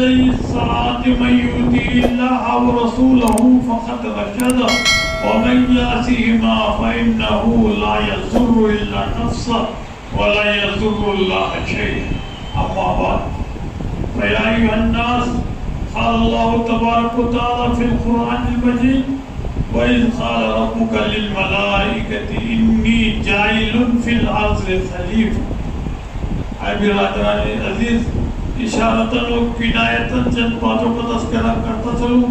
يدي الصراط من يطع الله ورسوله فقد رشد ومن يعصهما فإنه لا يضر إلا نفسه ولا يضر الله شيئا أما بعد فيا أيها الناس قال الله تبارك وتعالى في القرآن المجيد وإذ قال ربك للملائكة إني جاعل في الأرض خليفة. اے برادران عزیز، اشارتاً و کنایتاً چند باتوں کا تذکرہ کرتا چلوں.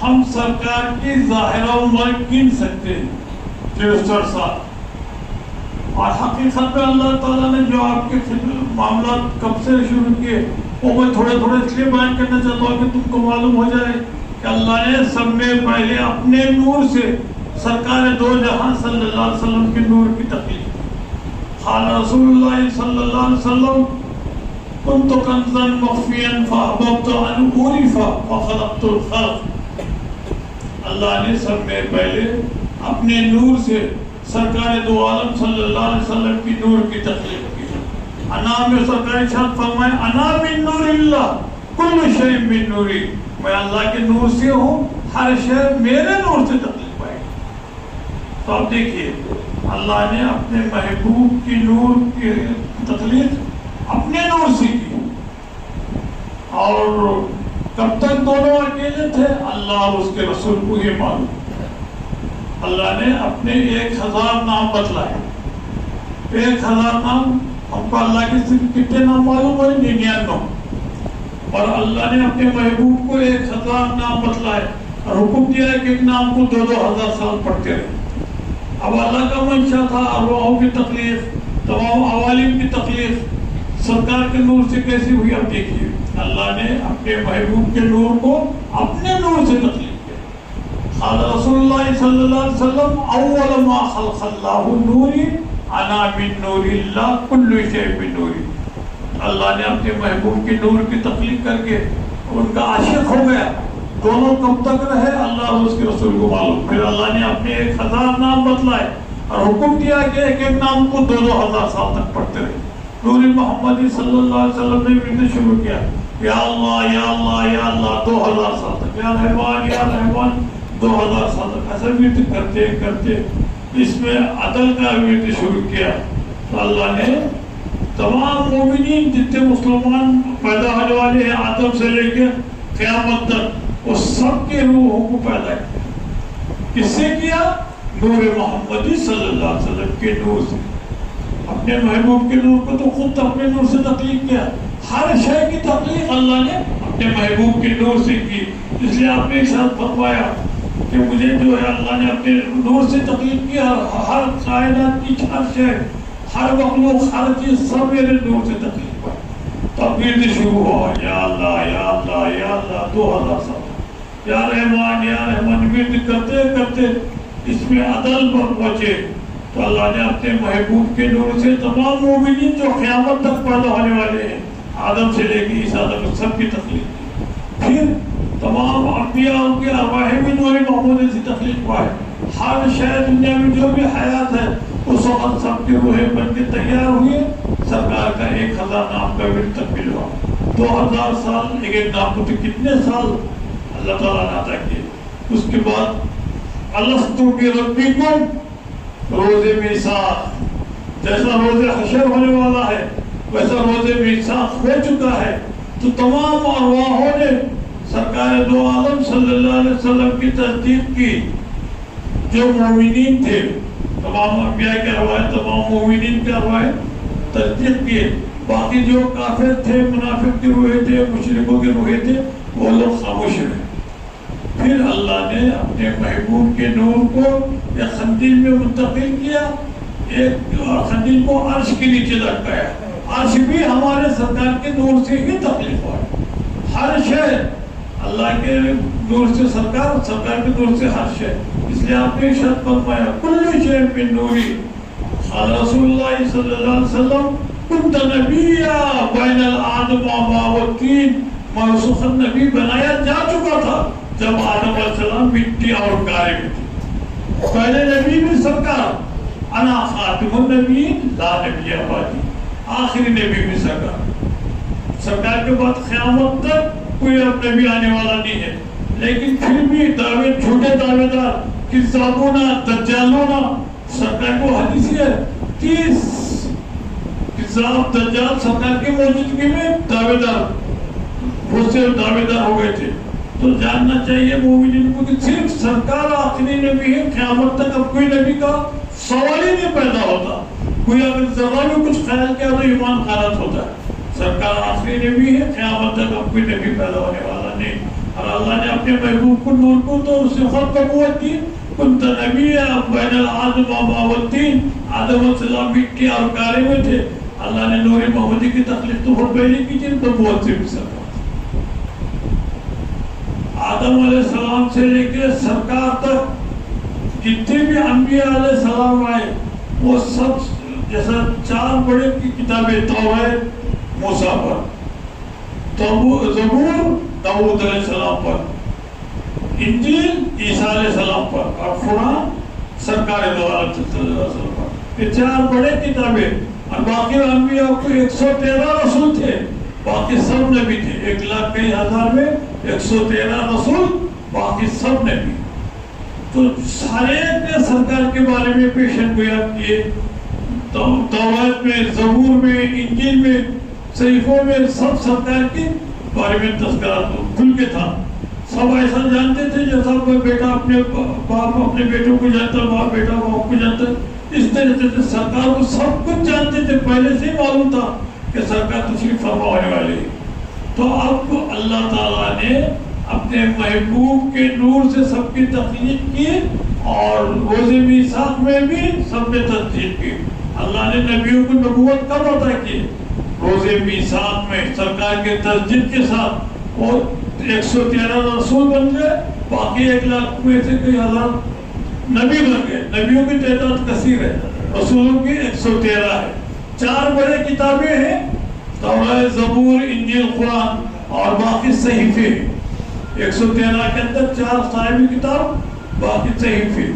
ہم سرکار کی ظاہرہ عمر گن سکتے ہیں 63 سال، اور حقیقت میں اللہ تعالیٰ نے جو آپ کے معاملات کب سے شروع کیے وہ میں تھوڑے تھوڑے اس لیے بیان کرنا چاہتا ہوں کہ تم کو معلوم ہو جائے کہ اللہ نے سب میں پہلے اپنے نور سے سرکار دو جہاں صلی اللہ علیہ وسلم کے نور کی تخلیق. قال رسول اللہ صلی اللہ علیہ وسلم كنت كنزا مخفيا فأحببت أن أعرف فخلقت الخلق. اللہ نے سب میں پہلے اپنے نور سے سرکار دو عالم صلی اللہ علیہ وسلم کی نور کی تخلیق کی. انا میں سرکار ارشاد فرمائے انا من نور اللہ کل شیء من نوری، میں اللہ کے نور سے ہوں، ہر شے میرے نور سے تخلیق پائی. تو اب دیکھیے اللہ نے اپنے محبوب کی نور کی تخلیق اپنے نور سے کی، اور کب تک دونوں اکیلے تھے اللہ اور اس کے رسول کو یہ معلوم. اللہ نے اپنے 1000 نام بتلائے. 1000 نام ہم کو اللہ کے صرف کتنے نام معلوم ہوئے؟ 99. اور اللہ نے اپنے محبوب کو 1000 نام بتلائے اور حکم دیا کہ ایک نام کو 2000 سال پڑھتے رہے. اب اللہ کا منشا تھا ارواحوں کی تخلیق، تمام عوالم کی تخلیق سرکار کے نور سے کیسی ہوئی. اب دیکھیے اللہ نے اپنے محبوب کے نور کو اپنے نور سے تخلیق کیا. قال رسول اللہ صلی اللہ علیہ وسلم اول ما خلق اللہ نوری انا من نور اللہ کل شیء من نوری. اللہ نے اپنے محبوب کے نور کی تخلیق کر کے ان کا عاشق ہو گیا. دونوں کب تک رہے اللہ اور اس کے رسول کو معلوم. پھر اللہ نے اپنے 1000 نام بتلائے اور حکم دیا کہ ایک ایک نام کو 2000 سال تک پڑھتے رہے. نور محمدی صلی اللہ علیہ وسلم نے ورد شروع کیا یا اللہ یا اللہ یا اللہ 2000 سال تک، یا رحمان 2000 سال تک. ایسا ورد کرتے کرتے اس میں عدل کا ورد شروع کیا. تو اللہ نے تمام مومنین جتنے مسلمان پیدا ہونے والے ہیں آدم سے لے کے قیامت تک وہ سب کے روحوں کو پیدا کیا. کس سے کیا؟ نور محمدی صلی اللہ علیہ وسلم کے نور سے. اپنے محبوب کے نور کو تو خود اپنے نور سے تخلیق کیا. ہر شے کی تخلیق اللہ نے اپنے محبوب کے نور سے کی. اس لیے آپ نے ارشاد فرمایا کہ مجھے جو ہے اللہ نے اپنے نور سے تخلیق کیا. ہر کائنات کی ہر شے، ہر مخلوق، ہر چیز سب میرے نور سے تخلیق پائی. تقبیر شروع ہوا یا اللہ یا اللہ یا اللہ 2000 سال، یا رحمان ورد کرتے کرتے اس میں عدل پر پہنچے. تو اللہ نے اپنے محبوب کے نور سے تمام مومنین جو قیامت تک پیدا ہونے والے ہیں آدم سے لے کے عیسیٰ تک سب کی تخلیق کی. پھر تمام انبیاء ان کے ارواح بھی نور محمد سے تخلیق پائے. ہر شے دنیا میں جو بھی حیات ہے اس وقت سب کی روحیں بن کے تیار ہوئے. سرکار کا 1000 نام کا ورد تکمیل ہوا. 2000 سال ایک ایک نام کو تو کتنے سال اللہ تعالیٰ نے عطا کیے. اس کے بعد الستو بربکم روز میثاق، جیسا روز حشر ہونے والا ہے ویسا روز میثاق ہو چکا ہے. تو تمام ارواحوں نے سرکار دو عالم صلی اللہ علیہ وسلم کی تصدیق کی. جو مومنین تھے تمام انبیاء کے ارواح، تمام مومنین کے ارواح تصدیق کیے. باقی جو کافر تھے، منافق کے روحیں تھے، مشرکوں کے روحیں تھے، وہ لوگ خاموش رہے. پھر اللہ نے اپنے محبوب کے نور کو ایک خندیل میں منتقل کیا. ایک خندیل کو عرش کے نیچے لٹکایا. عرش بھی ہمارے سرکار کے نور سے ہی تخلیق ہوا. ہر شے اللہ کے نور سے، سرکار کے نور سے ہر شے. اس لیے آپ نے ارشاد فرمایا کل شیء من نوری. قال رسول اللہ صلی اللہ علیہ وسلم کنت نبیا بین الآدم والطین. میں سخن نبی بنایا جا چکا تھا جب آدم علیہ السلام مٹی اور کارے میں تھے. پہلے نبی بھی سرکار، انا خاتم النبیین لا نبی بعدی، آخری نبی بھی سرکار. سرکار کے بعد قیامت تک کوئی اب نبی آنے والا نہیں ہے، لیکن پھر بھی دعوے جھوٹے دعوے دار کذابون دجالون سرکار کو حدیث ہے 30 کذاب دجال سرکار کی موجودگی میں دعوے دار بہت سے دعوے دار ہو گئے تھے۔ تو جاننا چاہیے مومنین کو کہ صرف سرکار آخری نبی ہے، قیامت تک اب کوئی نبی کا سوال ہی نہیں پیدا ہوتا۔ کوئی اگر ذرا بھی کچھ خیال کیا تو ایمان خارج ہوتا ہے۔ سرکار آخری نبی ہے، قیامت تک اب کوئی نبی پیدا ہونے والا نہیں۔ اور اللہ نے اپنے محبوب کو نور کو تو اس سے خود نبوت دی، کنت نبی بین الآدم والطین، آدم علیہ السلام مٹی اور کارے میں تھے، اللہ نے نور محمدی کی تخلیق تو بہت پہلے کی تھی، نبوت سے بھی سرکار آدم علیہ السلام سے لے کے سرکار تک جتنے بھی انبیاء علیہ السلام آئے وہ سب جیسا 4 بڑے کی کتابیں توراۃ موسیٰ پر، زبور داؤد علیہ السلام پر، انجیل عیسیٰ علیہ السلام پر، اور قرآن سرکار دو عالم صلی اللہ علیہ وسلم پر۔ یہ 4 بڑے کتابیں، اور باقی انبیاء کو 113 رسول تھے، باقی سب نبی تھے۔ 1,20,000 میں 113 رسول، باقی سب نبی۔ تو سارے نے سرکار کے بارے میں پیشن گویا کیے، توراۃ میں، زبور میں، انجیل میں، صحیفوں میں سب سرکار کے بارے میں تذکرہ کھل کے تھا۔ سب ایسا جانتے تھے جیسا کوئی بیٹا اپنے باپ اپنے بیٹوں کو جانتا، باپ بیٹا باپ کو جانتا، اس طرح سے سرکار کو سب کچھ جانتے تھے، پہلے سے ہی معلوم تھا کہ سرکار تشریف فرما ہونے والے۔ تو اب اللہ تعالیٰ نے اپنے محبوب کے نور سے سب کی تخلیق کی، اور روز میثاق میں بھی سب نے تصدیق کی۔ اللہ نے نبیوں کو نبوت کب عطا کی؟ روز میثاق میں سرکار کے تصدیق کے ساتھ، اور 113 رسول بن گئے، باقی 1 لاکھ میں سے کئی ہزار نبی بن گئے۔ نبیوں کی تعداد کثیر ہے، رسولوں کی 113 ہے۔ 4 بڑے کتابیں ہیں، توراۃ، زبور، انجیل، قرآن، اور باقی صحیفے۔ 113 کے اندر 4 صاحبی کتاب، باقی صحیفے۔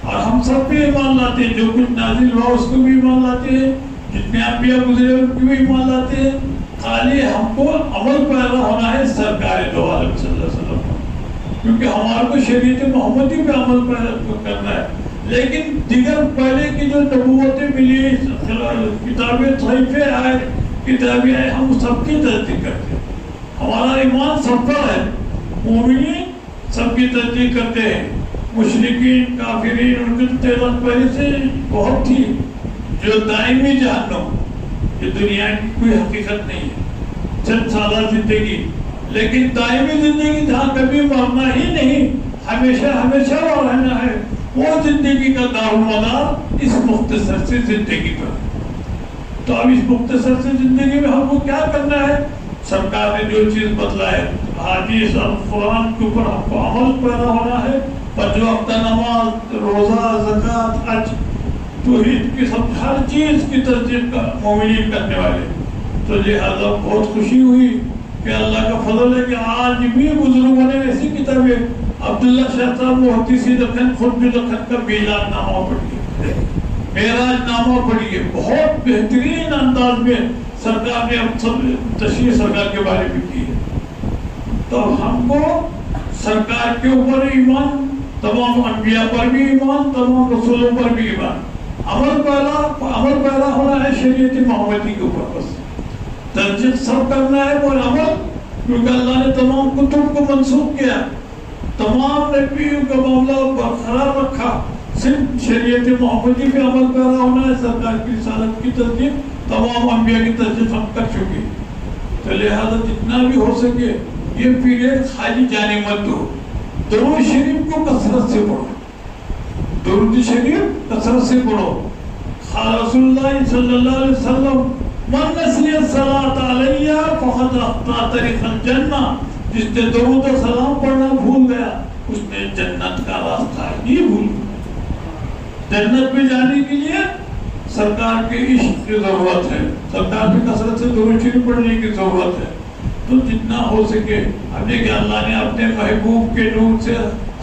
اور ہم سب بھی ایمان لاتے ہیں، جو کچھ نازل ہوا اس کو بھی ایمان لاتے ہیں، جتنے انبیاء گزرے ان کو بھی ایمان لاتے ہیں۔ خالی ہم کو عمل پیدا ہونا ہے سرکار دو عالم صلی اللہ علیہ وسلم، کیونکہ ہمارے کو شریعت محمدی پہ عمل پیدا کرنا ہے۔ لیکن دیگر پہلے کی جو نبوتیں ملی، کتابیں، صحیفے آئے، کتابیں آئے، ہم سب کی تصدیق کرتے ہیں۔ ہمارا ایمان سب پر ہے، مومنین سب کی تصدیق کرتے ہیں۔ مشرکین، کافرین، ان کی تعداد پہلے سے بہت تھی۔ جو دائمی جہنم، یہ دنیا کی کوئی حقیقت نہیں ہے، چند سالہ زندگی، لیکن دائمی زندگی جہاں کبھی مرنا ہی نہیں، ہمیشہ ہمیشہ رہنا ہے، وہ زندگی کا دارالمدار اس مختصر سی زندگی پر۔ تو اب اس مختصر سی زندگی میں ہم کو کیا کرنا ہے؟ سرکار نے جو چیز بتلائے، حدیث اور قرآن کے اوپر ہم کو عمل پیدا ہونا ہے۔ 5 وقت نماز، روزہ، زکوٰۃ، حج، توحید کی سب ہر چیز کی تصدیق کا مومنین کرنے والے۔ تو لہذا بہت خوشی ہوئی کہ اللہ کا فضل ہے کہ آج بھی بزرگوں نے ایسی کتابیں، عبداللہ شاہ صاحب محدثی دکن، خود بھی دکن کا میلاد نامہ پڑھی ہے، معراج نامہ پڑھی ہے، بہت بہترین انداز میں سرکار نے اب سب تشریح سرکار کے بارے میں کی ہے۔ تو ہم کو سرکار کے اوپر ایمان، تمام انبیاء پر بھی ایمان، تمام رسولوں پر بھی ایمان، عمل پیدا ہونا ہے شریعت محمدی کے اوپر، بس تصدیق سب کرنا ہے اور عمل، کیونکہ اللہ نے تمام کتب کو منسوخ کیا، تمام نبیوں کا معاملہ برقرار رکھا، صرف شریعت محمدی پہ عمل پیدا ہونا ہے۔ سرکار کی رسالت کی تصدیق، تمام انبیاء کی تصدیق ہم کر چکے، تو لہذا جتنا بھی ہو سکے یہ پیریڈ خالی جانے مت دو۔ درود شریف کو کثرت سے پڑھو، درود شریف کثرت سے پڑھو۔ قال رسول اللہ صلی اللہ علیہ وسلم من نسی الصلاۃ علیہ فقد اخطا طریق الجنہ، جس نے درود و سلام پڑھنا بھول گیا اس نے جنت کا راستہ ہی بھول گیا۔ جنت میں جانے کے لیے سرکار کے عشق کی ضرورت ہے، سرکار کی کثرت سے درود شریف پڑھنے کی ضرورت ہے۔ تو جتنا ہو سکے اب دیکھیں اللہ نے اپنے محبوب کے نور سے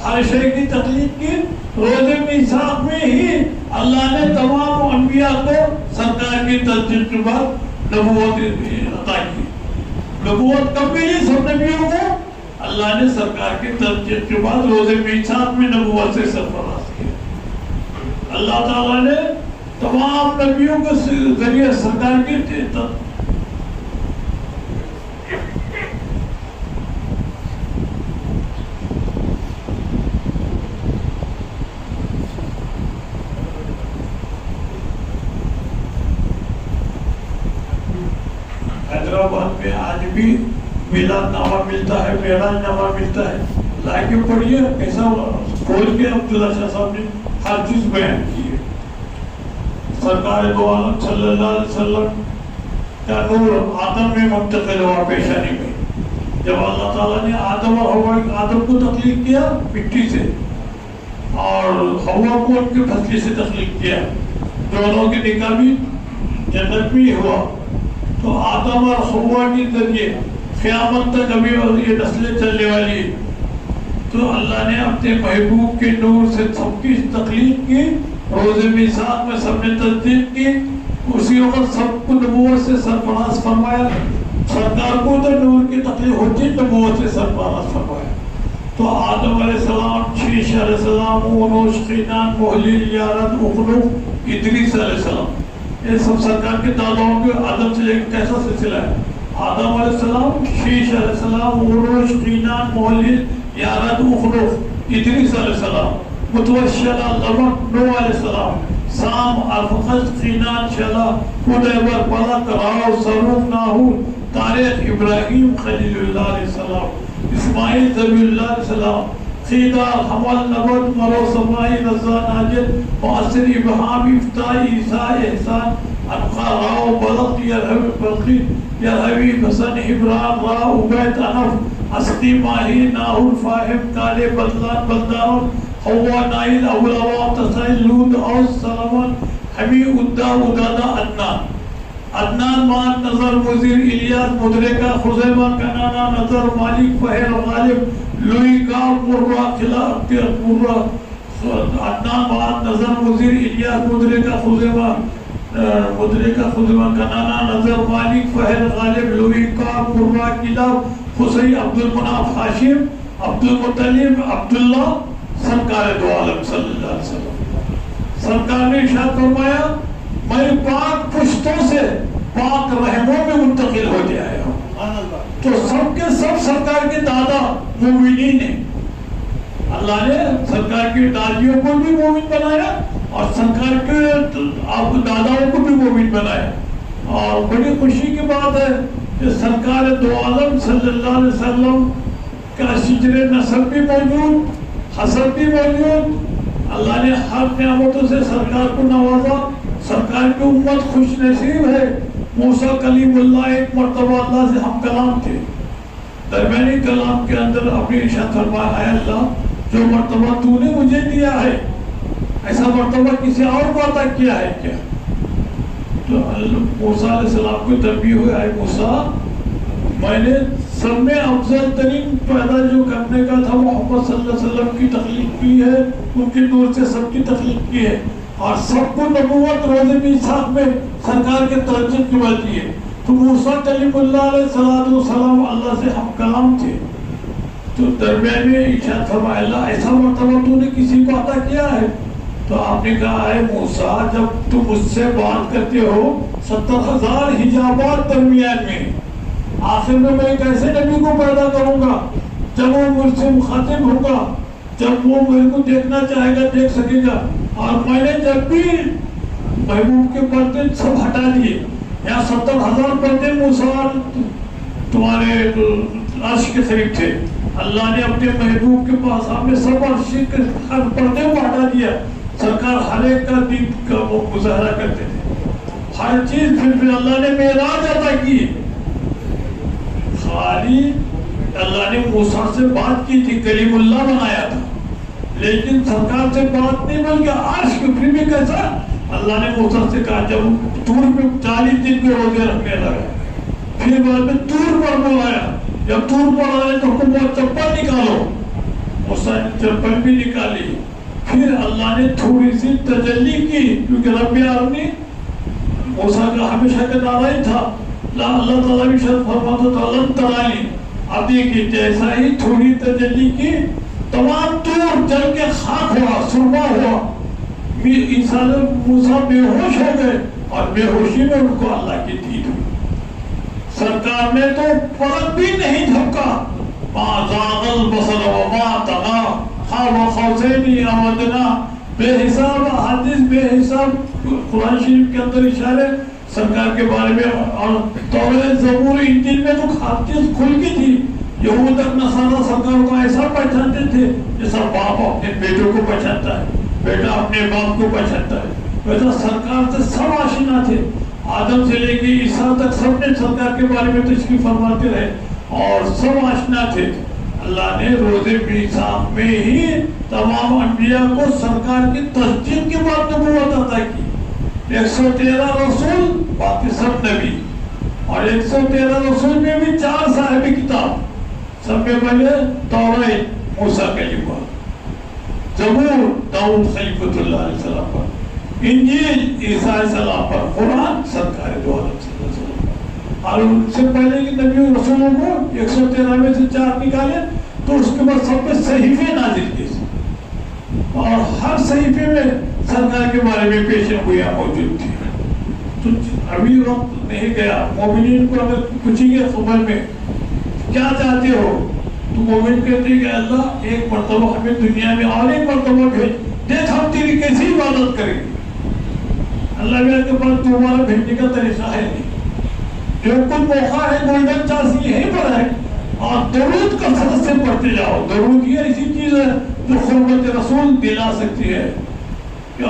ہر شے کی تخلیق کی۔ روز میثاق میں ہی اللہ نے تمام انبیاء کو سرکار کی تصدیق کے بعد نبوت عطا کی۔ نبوت کب ملی سب نبیوں کو؟ اللہ نے سرکار کی ترجیح کے بعد روزے میثاق میں نبوت سے سرفراز کیا. اللہ تعالیٰ نے تمام نبیوں کے ذریعے سرکار کی حیدرآباد میں آج بھی میلاد نامہ ملتا ہے, معراج نامہ ملتا ہے. لا کے پڑھیے ایسا کھول کے عبداللہ شاہ صاحب نے ہر چیز بیان کی ہے. سرکار دو عالم صلی اللہ علیہ وسلم کا نور آدم میں منتقل ہوا پیشانی میں. جب اللہ تعالیٰ نے آدم اور حوا آدم کو تخلیق کیا مٹی سے اور حوا کو ان کے پھسلی سے تخلیق کیا, دونوں کے نکاح بھی جنت میں ہوا. تو آدم اور حوا کے ذریعے قیامت تک ابھی یہ نسلیں چلنے والی. تو اللہ نے اپنے محبوب کے نور سے سب کی تخلیق کی, روزے میثاق میں سب نے تصدیق کی. اسی وقت سب کو نبوت سے سرفراز فرمایا. سرکار کو تو نور کی تخلیق ہوتی, نبوت سے سرفراز فرمایا. تو آدم علیہ السلام, شیش علیہ السلام, اونوش, قینان, محلیل, یارد, اخنوف, ادریس علیہ السلام, یہ سب سرکار کے داداؤں کے آدم سے لے کے کیسا سلسلہ ہے. آدم علیہ السلام, شیش علیہ السلام, اونوش, قینان, محلیل, یارد, اخنوف, ادریس علیہ السلام, متوشلہ, لمک, نوح علیہ السلام, سام, ارفخشد, قینان, شلا, قدیبر, بلق, راو, سروف, ناہور, تاریخ, ابراہیم خلیل اللہ علیہ السلام, اسماعیل ذبیح اللہ علیہ السلام, خیدار, حمل, نبت, مرو, سمائی, رضا, ناجد, معاصر, ابہام, افتاء, عیسیٰ, احسان, انقا, راو, بلق, یرحوی, بلقی, یرحوی, حسن, ابراہیم, را, عبید, انف, اسقی, ماہی, ناہور, فاہم, کالے, بدلان, بلدان, حوا, نائل, اولوا, تسائل, لود, اوس, سلمان, حمی, ادا, ادادا, عدنان. عدنان, مان, نظر, مزیر, الیاس, مدرکہ, خزیمہ, کنانا, نظر, مالک, فہر, غالب, لوئی, کام, مرہ, خلاف, مرہ. عدنان, مان, نظر, مزیر, الیاس, مدرکہ, خزیمہ, کنانا, نظر, مالک, فہر, غالب, لوئی, کام, مرہ, خلاف, خسی, عبد المناف, ہاشم, عبد المطلب, عبداللہ, سرکار دو عالم صلی اللہ علیہ وسلم. سرکار نے ارشاد فرمایا, میں پاک پشتوں سے پاک رحموں میں منتقل ہو کے آیا ہوں. تو سب کے سب سرکار کے دادا مومنین ہیں. اللہ نے سرکار کی دادیوں کو بھی مومن بنایا اور سرکار کے داداؤں کو بھی مومن بنایا. اور بڑی خوشی کی بات ہے کہ سرکار دو عالم صلی اللہ علیہ وسلم کا شجر نسب بھی موجود, حسب بھی موجود. اللہ نے ہر نعمتوں سے سرکار کو نوازا. سرکار کی امت خوش نصیب ہے. موسیٰ کلیم اللہ ایک مرتبہ اللہ سے ہم کلام تھے. درمیانی کلام کے اندر اپنی ارشاد فرمایا, اے اللہ جو مرتبہ تو نے مجھے دیا ہے ایسا مرتبہ کسی اور کو عطا کیا ہے کیا؟ تو موسیٰ علیہ السلام کو تنبیہ ہوئی, اے موسیٰ میں نے سب میں افضل ترین پیدا جو کرنے کا تھا محمد صلی اللہ علیہ وسلم کی تخلیق کی ہے, ان کے دور سے سب کی تخلیق کی ہے اور سب کو نبوت روزے میثاق میں سرکار کے ترجمہ کی بات ہے. تو موسیٰ کلیم اللہ علیہ السلام اللہ سے ہم کلام تھے. تو درمیان میں ارشاد فرمایا, اللہ ایسا مرتبہ تو نے کسی کو عطا کیا ہے؟ تو آپ نے کہا, ہے موسیٰ جب تم مجھ سے بات کرتے ہو 70,000 حجابات درمیان میں, آخر میں میں ایک ایسے نبی کو پیدا کروں گا جب وہ مجھ سے مخاطب ہوگا, جب وہ میرے کو دیکھنا چاہے گا دیکھ سکے گا. اور میں نے جب بھی محبوب کے پردے سب ہٹا دیے, یہاں 70,000 پردے موسیٰ تمہارے عرش کے قریب تھے, اللہ نے اپنے محبوب کے پاس ہمیں سب عرش کے ہر پردے کو ہٹا دیا. سرکار ہر ایک کا دین کا وہ مظاہرہ کرتے تھے, ہر چیز. پھر اللہ نے معراج عطا کی. خالی اللہ نے موسیٰ سے بات کی تھی, کلیم اللہ بنایا تھا, لیکن سرکار سے بات نہیں بلکہ عرش کے پھر بھی کیسا. اللہ نے موسیٰ سے کہا, جب طور میں 40 دن کے روزے رکھنے لگا, پھر بعد میں طور پر بلایا, جب طور پر آئے تو حکم ہوا چپل نکالو. موسیٰ نے چپل بھی نکالی. پھر اللہ نے تھوڑی سی تجلی کی, کیونکہ رب العالمین موسیٰ کا ہمیشہ کا نعرہ ہی تھا, اللہ تعالیٰ بھی شرط فرماتا تو لن ترانی، اب دیکھیے جیسا ہی تھوڑی تجلی کی تمام طور جل کے خاک ہوا، سرما ہوا، عیسیٰ موسیٰ بے ہوش ہو گئے اور بے ہوشی میں ان کو اللہ کی دید ہوئی۔ سرکار نے تو پلک بھی نہیں جھپکا، ما زاغ البصر وما طغى، قاب قوسین او ادنی، بے حساب حدیث، بے حساب قرآن شریف کے اندر اشارے سرکار کے بارے میں، اور تورات زبور انجیل میں تو ہر چیز کھل کی تھی۔ یہود اور نصارہ سرکار کو ایسا پہچانتے تھے جیسا باپ اپنے بیٹوں کو پہچانتا ہے، بیٹا اپنے باپ کو پہچانتا ہے، ویسا سرکار سے سب آشنا تھے۔ آدم سے لے کے عیسیٰ تک سب نے سرکار کے بارے میں تشریف فرماتے رہے اور سب آشنا تھے۔ اللہ نے روز میثاق میں ہی تمام انبیاء کو سرکار کی تصدیق کے بعد نبوت عطا کی۔ 113 رسول، باقی سب نبی، اور 113 رسول میں بھی 4 صاحب کتاب، سب میں پہلے تورات موسیٰ کلیم پر، زبور داؤد خلیفۃ اللہ علیہ السلام پر، انجیل عیسیٰ علیہ السلام پر، قرآن سرکار دو عالم صلی اللہ علیہ وسلم پر۔ اور ان سے پہلے کہ نبی و رسولوں کو 113 میں سے 4 نکالے تو اس کے بعد سب پہ صحیفے نازل کیے، اور ہر صحیفے میں سرکار کے بارے میں پیشن گویا موجود تھی۔ تو ابھی وقت نہیں گیا، مومنین کو اگر پوچھیں گے خبر میں کیا چاہتے ہو تو مومن کہتے ہیں کہ اللہ ایک مرتبہ ہمیں دنیا میں اور ایک مرتبہ بھیج، دیکھ ہم تیری کیسی عبادت کریں گے۔ اللہ میرے کے پاس تمہارا بھیجنے کا طریقہ ہے نہیں، جو کچھ موقع ہے گولڈن چانس یہیں پر ہے، اور درود کثرت سے پڑھتے جاؤ۔ درود یہ ایسی چیز ہے جو قربت رسول دلا سکتی ہے،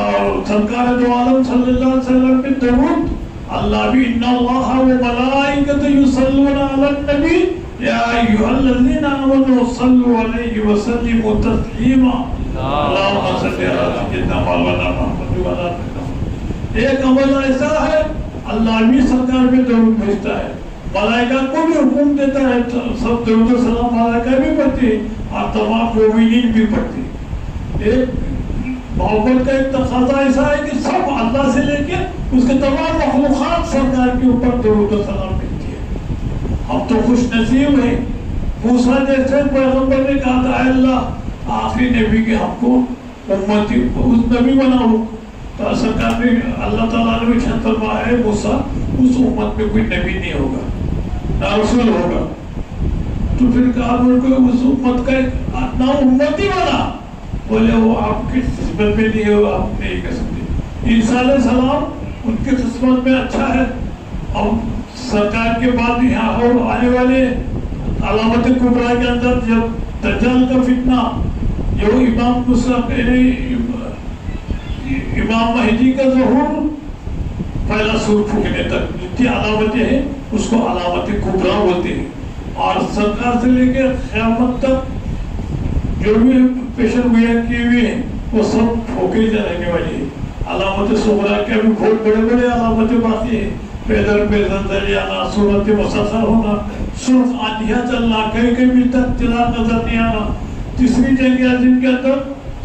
اور سرکار دو عالم صلی اللہ علیہ وسلم پہ درود، اللہ بھی ان اللہ و ملائکۃ یصلون علی النبی یا ایھا الذین آمنوا صلوا علیہ وسلموا تسلیما اللهم صل علی سیدنا مولانا محمد و علی آلہ۔ ایک عمل ایسا ہے اللہ بھی سرکار پہ درود بھیجتا ہے، ملائکہ کو بھی حکم دیتا ہے، سب درود و سلام ملائکہ بھی پڑھتی ہے اور تمام مومنین بھی پڑھتی ہے۔ ایک محبت کا ایک تقاضا ایسا ہے کہ سب اللہ سے لے کے اس کے تمام مخلوقات سرکار کے اوپر درود و سلام بھیجتی ہے۔ ہم تو خوش نصیب ہیں، موسیٰ جیسے پیغمبر نے کہا تھا اے اللہ آخری نبی کے ہم کو امتی اس نبی بناؤ، تو سرکار نے اللہ تعالیٰ نے ارشاد فرمایا ہے موسیٰ اس امت میں کوئی نبی نہیں ہوگا نہ رسول ہوگا۔ تو پھر کہا ان کو اس امت کا نہ امتی بنا، بولے وہ آپ کی قسمت میں نہیں ہو، آپ نہیں کر سکتے۔ عیسیٰ علیہ السلام ان کی قسمت میں اچھا ہے، اور سرکار کے بعد یہاں اور آنے والے علامت کبریٰ کے اندر جب دجال کا فتنہ، جو امام مہدی کا ظہور پہلا سور پھونکنے تک جتنی علامتیں ہیں اس کو علامت کبریٰ بولتے ہیں، اور سرکار سے لے کے قیامت تک جو بھی پیشن گویا کیے ہوئے ہیں وہ سب پھونکے رہنے والی ہے۔ علامت صغریٰ کے بھی بہت بڑے بڑے علامتیں باقی ہیں، پیدر پہ زلزلے آنا، صورت مسخر ہونا، سرخ آندھیاں چلنا، کہیں کہیں بھی تک چلا نظر نہیں آنا۔ تیسری جنگ عظیم کے اندر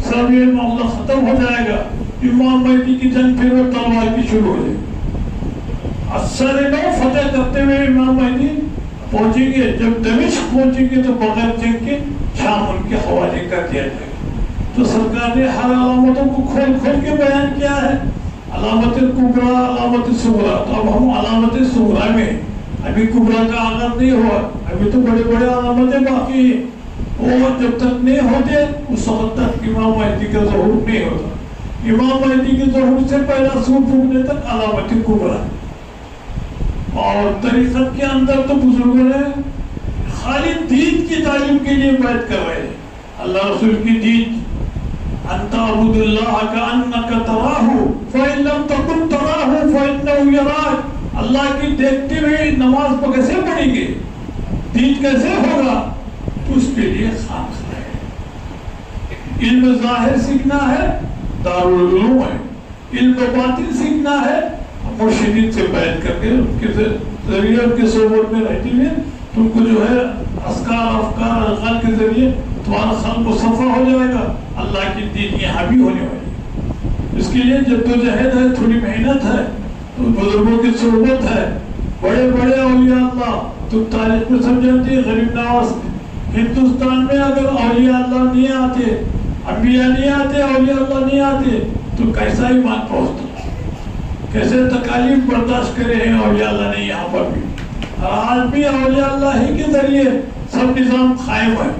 سب یہ معاملہ ختم ہو جائے گا، امام مہدی کی جنگ پھر وہ تلوار کی شروع ہو جائے گی۔ اثر نو فتح کرتے ہوئے امام مہدی پہنچیں گے، جب دمشق پہنچیں گے تو بغیر جنگ کے شام ان کے حوالے کر دیا جائے گا۔ تو سرکار نے ہر علامتوں کو کھول کھول کے بیان کیا ہے، علامت کبریٰ، علامت صغریٰ۔ تو اب ہم علامت صغریٰ میں، ابھی کبریٰ کا آغاز نہیں ہوا، ابھی تو بڑے بڑے علامتیں باقی ہیں، اور جب تک نہیں ہوتے اس وقت تک امام مہدی کا ظہور نہیں ہوتا۔ امام مہدی کے ظہور سے پہلا سور پھونکنے تک علامت کبریٰ۔ اور طریقت کے اندر تو بزرگوں نے خالی دین کی تعلیم کے لیے بیعت کر رہے ہیں، اللہ رسول کی دین، انت عبد اللہ کانک تراہ فإن لم تکن تراہ فإنہ یراک۔ اللہ کی دیکھتے ہوئے نماز کو کیسے پڑھیں گے، دین کیسے ہوگا، تو اس کے لیے خاص ہے۔ علم ظاہر سیکھنا ہے دارالعلوم ہے، علم باطن سیکھنا ہے مرشدین سے بیعت کر کے ان کے ذریعے ان کے صحبت میں رہتی ہوئے تم کو جو ہے اذکار افکار الغال کے ذریعے تمہارا خلق مصفہ ہو جائے گا، اللہ کی دین یہاں بھی ہونے والی ہے۔ اس کے لیے جدوجہد ہے، تھوڑی محنت ہے، بزرگوں کی صحبت ہے، بڑے بڑے اولیاء اللہ تم تاریخ میں سمجھتے ہیں، غریب نواز ہندوستان میں اگر اولیاء اللہ نہیں آتے، انبیاء نہیں آتے، اولیاء اللہ نہیں آتے تو کیسا ایمان پہنچتا، کیسے تکالیف برداشت کرے ہیں اولیاء اللہ نے یہاں پر بھی۔ آج بھی اولیاء اللہ ہی کے ذریعے سب نظام قائم ہے،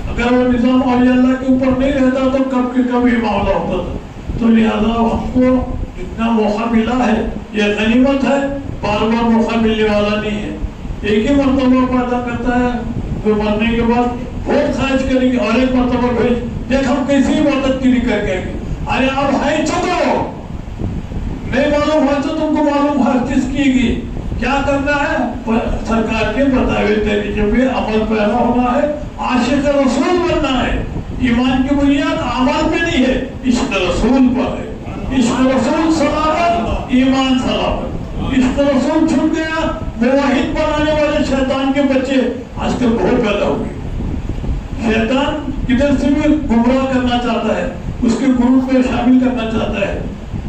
اگر وہ نظام اولیاء اللہ کے اوپر نہیں رہتا تو کب کے کب یہ معاملہ ہوتا تھا۔ تو لہذا ہم کو جتنا موقع ملا ہے یہ غنیمت ہے، بار بار موقع ملنے والا نہیں ہے، ایک ہی مرتبہ پیدا کرتا ہے، جو مرنے کے بعد بہت خواہش کریں گے اور ایک مرتبہ بھیج دیکھ ہم کیسی مدد گیری کر کے گے، ارے آپ ہے چھوڑو نہیں معلوم ہے تو تم کو معلوم ہر چیز کی گی، کیا کرنا ہے سرکار کے بتائے طریقے پہ عمل پیدا ہونا ہے، عاشق رسول بننا ہے۔ ایمان کی بنیاد اعمال پہ نہیں ہے، عشق رسول پر ہے، عشق رسول سلامت ایمان سلامت۔ عشق رسول چھوٹ گیا، موحد بنانے والے شیطان کے بچے آج کل بہت پیدا ہو گئے۔ شیطان کدھر سے بھی گمراہ کرنا چاہتا ہے، اس کے گروپ میں شامل کرنا چاہتا ہے۔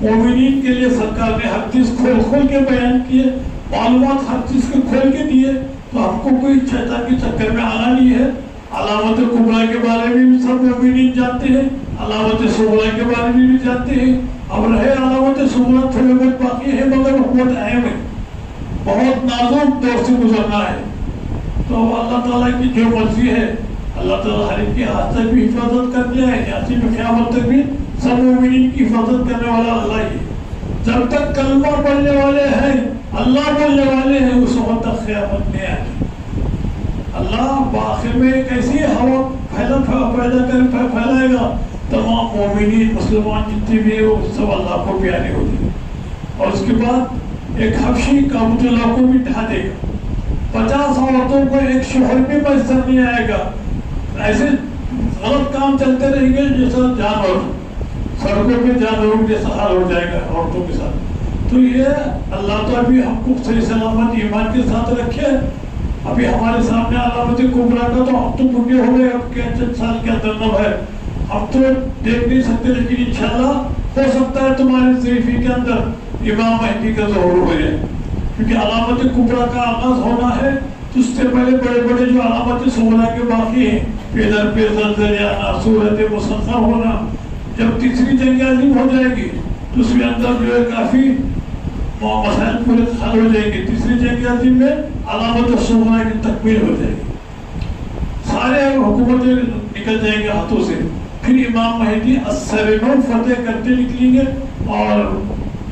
مومنین کے لیے سرکار نے ہر چیز کھول کھول کے بیان کیے، معلومات ہر چیز کے کھول کے دیے، تو ہم کو کوئی شیطان کے چکر میں آنا نہیں ہے۔ علامت کبریٰ کے بارے میں بھی سب مومنین جانتے ہیں، علامت صغریٰ کے بارے میں بھی جانتے ہیں۔ اب رہے علامت صغریٰ تھوڑے بہت باقی ہے مگر بہت اہم ہے، بہت نازک دور سے گزرنا ہے۔ تو اللہ تعالیٰ کی جو مرضی ہے، اللہ تعالیٰ ہر ایک کے ہاتھ تک بھی حفاظت کر دیا ہے، یہاں سے بھی قیامت تک بھی سب مومنین کی حفاظت کرنے والا اللہ ہی ہے۔ جب تک کلمہ پڑھنے والے ہیں، اللہ بولنے والے ہیں، اس وقت تک قیامت نہیں آتی۔ اللہ بآخر میں ایک ایسی ہوا پھیلائے گا، تمام مومنین مسلمان جتنے بھی ہیں وہ سب اللہ کو پیارے ہو جائیں، اور اس کے بعد ایک حبشی کعبۃ اللہ کو بھی ڈھا دے گا، 50 عورتوں کو ایک شوہر بھی میسر نہیں آئے گا، ایسے غلط کام چلتے رہیں گے جیسا جانور، سڑکوں پہ جانوروں جیسا حال ہو جائے گا عورتوں کے ساتھ۔ تو یہ اللہ تو ابھی ہم کو صحیح سلامت ایمان کے ساتھ رکھے۔ ابھی ہمارے سامنے علامت کبریٰ کا تو ہم تو بوڑھے ہو گئے، اب کیا چند سال کے اندر نہ ہے، ہم تو دیکھ نہیں سکتے، لیکن انشاءاللہ ہو سکتا ہے تمہارے ضعیفی کے اندر امام مہدی کا ظہور ہو جائے، کیونکہ علامت کبریٰ کا آغاز ہونا ہے تو اس سے پہلے بڑے بڑے جو علامت صغریٰ کے باقی ہیں، پیدر پہ زلزلے آنا، صورت مسخر ہونا، جب تیسری جنگ عظیم ہو جائے گی تو اس کے اندر جو ہے کافی مسائل پورے حل ہو جائیں گے۔ تیسری جنگ عظیم میں علامت صغریٰ کی تکمیل ہو جائے گی، سارے حکومتیں نکل جائیں گے ہاتھوں سے، پھر امام مہدی السرنو فتح کرتے نکلیں گے اور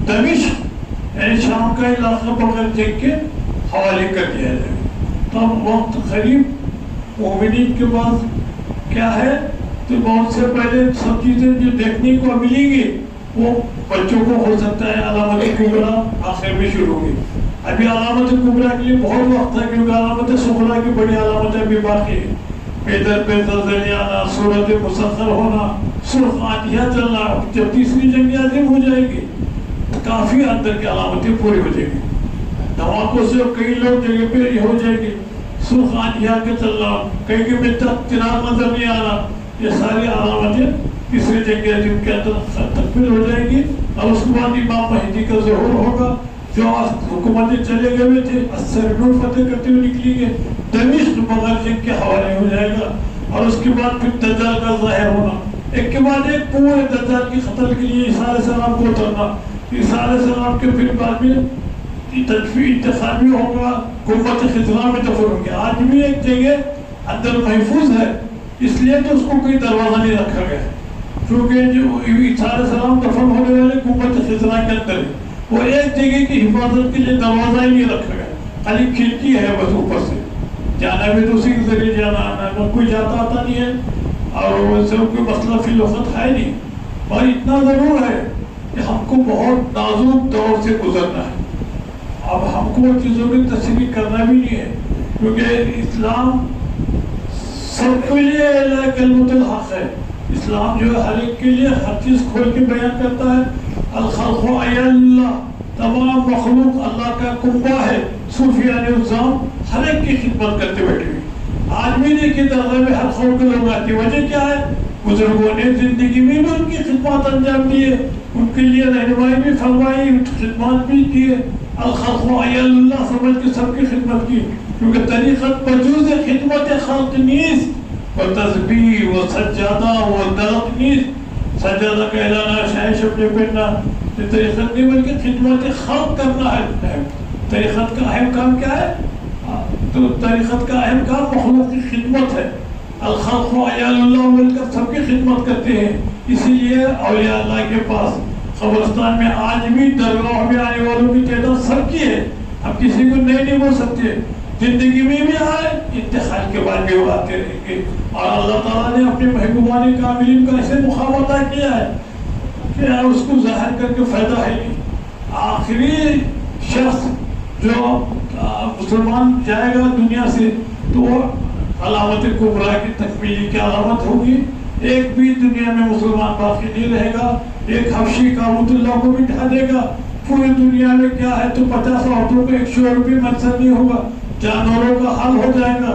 دمشق یعنی شام کا علاقہ بغیر جنگ کے حوالے کر دیا جائے گا۔ تو اب وقت قریب مومنین کے پاس کیا ہے، تو بہت سے پہلے سب چیزیں جو دیکھنے کو ملیں گی وہ بچوں کو ہو سکتا ہے علامت کبریٰ آخر میں شروع ہوگی۔ ابھی علامت کبریٰ کے لیے بہت وقت ہے، کیونکہ علامت صغریٰ کی بڑی علامتیں ابھی باقی ہیں، پیدر پہ زلزلے آنا، صورت مسخر ہونا، سرخ آندھیاں چلنا۔ جب تیسری جنگ عظیم ہو جائے گی کافی اندر کی علامتیں پوری ہو جائیں گی، دھماکوں سے کئی لوگ جگہ پہ یہ ہو جائے گی، سرخ آندھیاں کے چلنا، کہیں کہ میں چراغ نظر نہیں آنا، یہ ساری علامتیں تیسری جنگ عظیم کے اندر تکمیل ہو جائے گی۔ اور اس کے بعد امام مہدی کا ظہور ہوگا، جو حکومتیں چلے گئے تھے السرنو فتح کرتے ہوئے نکلی گئے، دمشق بغیر جنگ کے حوالے ہو جائے گا، اور اس کے بعد پھر دجال کا ظاہر ہونا، ایک کے بعد ایک پورے دجال کی قتل کے لیے عیسیٰ علیہ السلام کو اترنا، عیسیٰ علیہ السلام کے پھر بعد میں تجفی انتخابی ہوگا، قوت خضراء میں دفن ہوں گے۔ آج بھی ایک جگہ اندر محفوظ ہے، اس لیے تو اس کو کوئی دروازہ نہیں رکھا گیا، کیونکہ جو عیسیٰ علیہ السلام دفن ہونے والے قوت خضراء کے اندر ہے، وہ ایک جگہ کی حفاظت کے لیے دروازہ ہی نہیں رکھا گیا، خالی کھڑکی ہے بس اوپر سے، جانا بھی تو اسی کے ذریعے جانا آنا ہے، کوئی جاتا آتا نہیں ہے، اور ویسے کوئی مسئلہ فی الوقت ہے نہیں۔ اور اتنا ضرور ہے کہ ہم کو بہت نازک دور سے گزرنا ہے، اب ہم کو چیزوں کی تشریح کرنا بھی نہیں ہے، کیونکہ اسلام سب کے لیے کلمۃ الحق ہے، اسلام جو ہے ہر ایک کے لیے ہر چیز کھول کے بیان کرتا ہے۔ الخلق عیال اللہ، تمام مخلوق اللہ کا کنبہ ہے، صوفیان نظام ہر ایک کی خدمت کرتے بیٹھے ہوئے۔ آج بھی دیکھیے درگاہ میں ہر قوم کے لوگ آتے، وجہ کیا ہے؟ بزرگوں نے زندگی میں بھی ان کی خدمات انجام دیے، ان کے لیے رہنمائی بھی فرمائی، خدمات بھی کیے، الخلق عیال اللہ سمجھ کے سب کی خدمت کی، کیونکہ طریقت بجوز خدمت خلق نیست و تسبیح و سجادہ و دلق نیست. سجادہ کا اعلانہ شاہ شبنے پڑھنا یہ طریقت نہیں بلکہ خدمت خلق کرنا ہے. طریقت کا اہم کام کیا ہے؟ تو طریقت کا اہم کام مخلوق کی خدمت ہے. الخلق عیال اللہ مل کر سب کی خدمت کرتے ہیں. اسی لیے اولیاء اللہ کے پاس قبرستان میں آج بھی درگاہ میں آنے والوں کی تعداد سب کی ہے. ہم کسی کو نہیں بول سکتے. زندگی میں بھی آئے، انتقال کے بعد بھی وہ آتے رہیں گے. اور اللہ تعالیٰ نے اپنے محبوبان کاملین کا ایسے مخاطبہ کیا ہے کہ اس کو ظاہر کر کے فائدہ ہے نہیں. آخری شخص جو مسلمان جائے گا دنیا سے تو وہ علامت کبریٰ کی تکمیلی کی علامت ہوگی. ایک بھی دنیا میں مسلمان باقی نہیں رہے گا. ایک حبشی کابوت اللہ کو بھی ڈھا دے گا. پوری دنیا میں کیا ہے تو 50 عورتوں کا 100 روپے منصب نہیں ہوگا. جانوروں کا حل ہو جائے گا.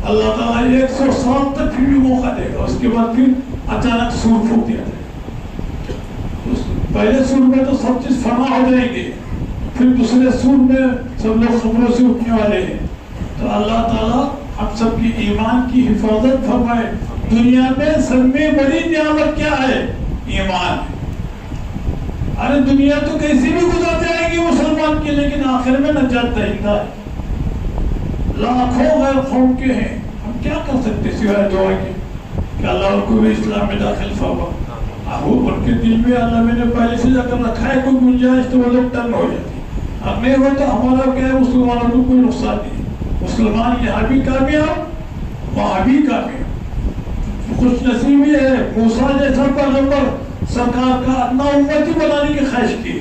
اللہ تعالیٰ 100 سال تک پھر بھی موقع دے گا. اس کے بعد پھر اچانک سور پھونک دیا جائے گا. پہلے سور میں تو سب چیز فنا ہو جائیں گے، پھر دوسرے سور میں سب لوگ خبروں سے اٹھنے والے ہیں. تو اللہ تعالیٰ ہم سب کی ایمان کی حفاظت فرمائے. دنیا میں سب میں بڑی نعمت کیا ہے؟ ایمان. ارے دنیا تو کیسی بھی گزر جائے گی مسلمان کی، لیکن آخر میں نجات دہندہ ہے. لاکھوں غیر قوم کے ہیں، ہم کیا کر سکتے سوائے دعا کے کہ اللہ ان کو بھی اسلام میں داخل فرما. ان کے دل میں اللہ میں نے پہلے سے اگر رکھا ہے کوئی گنجائش تو وہ لوگ ٹن ہو جاتی. اب نہیں ہو تو ہمارا کیا ہے، مسلمانوں کو کوئی نقصان نہیں. مسلمان یہاں بھی کامیاب وہاں بھی کامیاب. خوش نصیبی ہے موسیٰ جیسا پیغمبر سرکار کا اتنا امتی بنانے کی خواہش کی،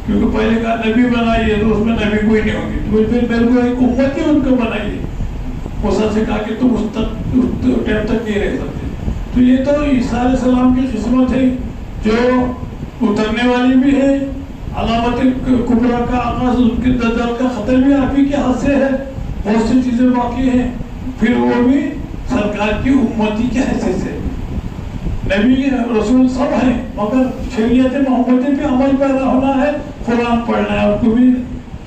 کیونکہ پہلے کا نبی بنائیے تو اس میں نبی کوئی نہیں ہوگی، تو پھر میرے کو ایک امتی ان کو بنائیے. موسیٰ سے کہا کہ تم اس ٹائم تک نہیں رہ سکتے. تو یہ تو عیسیٰ علیہ السلام کی قسمت ہے جو اترنے والی بھی ہے. علامت کبریٰ کا آغاز ان کے دجال کا خطر بھی آپ ہی کے ہاتھ سے ہے. بہت سی چیزیں باقی ہیں. پھر وہ بھی سرکار کی امتی کے حیثیت سے نبی رسول سب ہیں، مگر شریعت محمدی پہ عمل پیدا ہونا ہے، قرآن پڑھنا ہے، اور کو بھی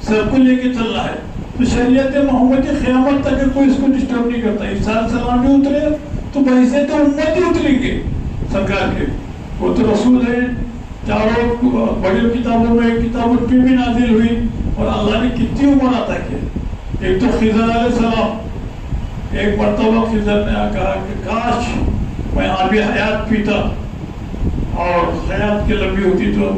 سب کو لے کے چلنا ہے. تو شریعت محمدی قیامت تک کوئی اس کو ڈسٹرب نہیں کرتا. عیسیٰ علیہ السلام بھی اترے تو بحیثیت امتی اتریں گے سرکار کے. وہ تو رسول ہے. چاروں بڑی کتابوں میں ایک کتاب ان پہ بھی نازل ہوئی، اور اللہ نے کتنی عمر عطا کی. ایک تو خضر علیہ السلام، ایک مرتبہ خضر نے کہا کہ کاش میں آبی حیات پیتا اور حیات کی لمبی ہوتی تو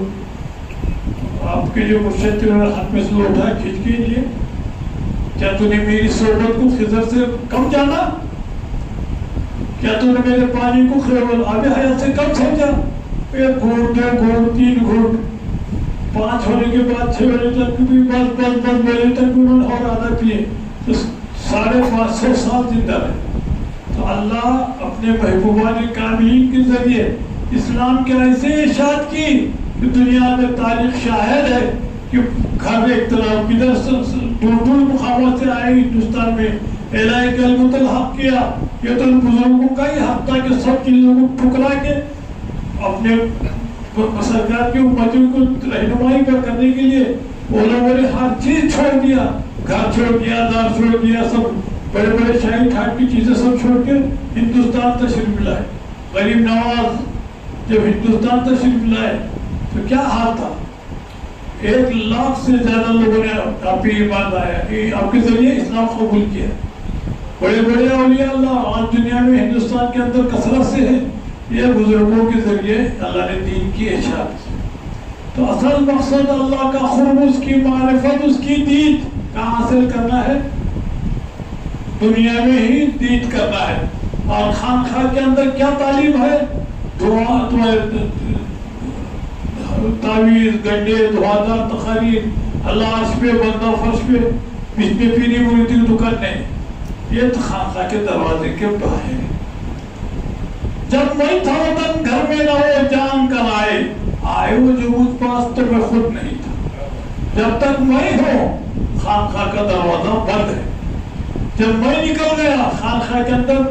آپ کے جو مرشد تھے انہوں نے ہاتھ میں سے اٹھا کھینچ کے لیے، کیا تو نے میری صحبت کو خضر سے کم جانا؟ کیا تو نے میرے پانی کو آبی حیات سے کم سمجھا؟ ایک گھوٹ، 2 گھوٹ، 3 گھوٹ، 5 ہونے کے بعد 6 بجے تک بھی بس بجے تک بھی انہوں نے اور آدھا پیے تو 550 سال زندہ رہے. تو اللہ اپنے محبوبان کاملین کے ذریعے اسلام کے ایسے ارشاد کی کہ دنیا میں تاریخ شاہد ہے کہ گھر اختلاف کدھر دور مقامات سے آئے ہندوستان میں اعلان کلمۃ الحق کیا. یہ تو بزرگوں کا ہی حق تھا کہ سب چیزوں کو ٹھکرا کے اپنے سرکار کی امتیوں کو رہنمائی کرنے کے لیے وہ لوگوں نے ہر چیز چھوڑ دیا. گھر چھوڑ دیا، دار چھوڑ دیا، سب بڑے بڑے شاہی ٹھاٹ کی چیزیں سب چھوڑ کے ہندوستان تشریف لائے. غریب نواز جب ہندوستان تشریف لائے تو کیا حال تھا؟ 1 لاکھ سے زیادہ لوگوں نے آپ پہ ایمان لایا، آپ کے ذریعے اسلام قبول کیا. بڑے بڑے اولیاء اللہ آج دنیا میں ہندوستان کے اندر کثرت سے ہے. یہ بزرگوں کے ذریعے اللہ نے دین کی ارشاد کی. تو اصل مقصد اللہ کا قرب، اس کی معرفت، اس کی دید کہاں حاصل کرنا ہے؟ دنیا میں ہی دید کرنا ہے. اور خانقاہ کے اندر کیا تعلیم ہے؟ دعا، تعویذ، گنڈے، دعادار تقاریر، اللہ عرش پہ، بندہ فرش پہ، اس پہ پیری مریدی کی دکان نہیں. یہ تو خانقاہ کے دروازے کے باہر ہے. جب میں تھا وطن گھر میں نہ ہو جان کر آئے وہ جو مجھ پاس تو میں خود نہیں تھا. جب تک میں ہوں خانقاہ کا دروازہ بند ہے. جب میں نکل گیا خانقاہ کے اندر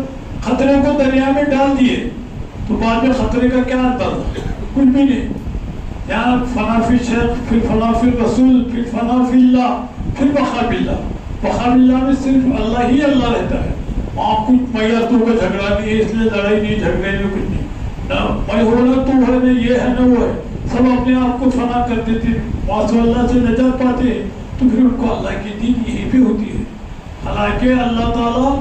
خطرے کو دریا میں ڈال دیے تو بعد میں خطرے کا کیا اندازہ؟ کچھ بھی نہیں. یہاں فنا فی شیخ، پھر فنا فی رسول، پھر فنا فی اللہ، پھر بقا باللہ. بقا باللہ میں صرف اللہ ہی اللہ رہتا ہے. وہاں کچھ میتوں کا جھگڑا نہیں ہے، اس لیے لڑائی نہیں، جھگڑے نہیں، کچھ نہیں. نہ میں ہونا تو ہے، نہ یہ ہے نہ وہ ہے، سب اپنے آپ کو فنا کر دیتے، وہاں سے اللہ سے نجات پاتے. تو پھر ان کو اللہ کی دین یہی پہ ہوتی ہے. حالانکہ اللہ تعالیٰ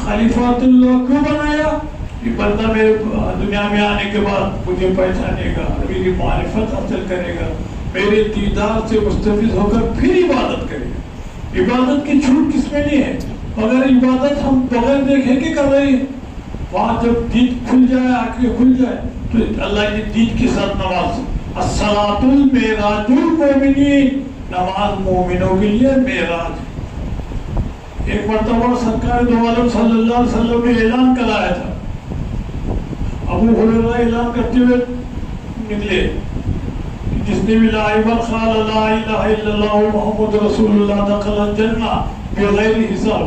خلیفات اللہ کیوں بنایا؟ یہ بندہ میرے دنیا میں آنے کے بعد مجھے پہچانے گا، میری معرفت حاصل کرے گا، میرے دیدار سے مستفید ہو کر پھر عبادت کرے گا. عبادت کی چھوٹ کس میں نہیں ہے؟ مگر عبادت ہم بغیر دیکھے کہ کر رہے ہیں. وہاں جب دین کھل جائے، آنکھیں کھل جائے، تو اللہ کی دین کے ساتھ نماز. الصلاۃ المعراج المومنین، نماز مومنوں کے لیے معراج. ایک مرتبہ سرکار دو عالم صلی اللہ علیہ وسلم نے اعلان کرایا تھا. ابو ہریرہ اعلان کرتے ہوئے نکلے، جس نے بھی لا قال لا الہ الا اللہ محمد رسول اللہ دخل الجنہ بغیر حساب.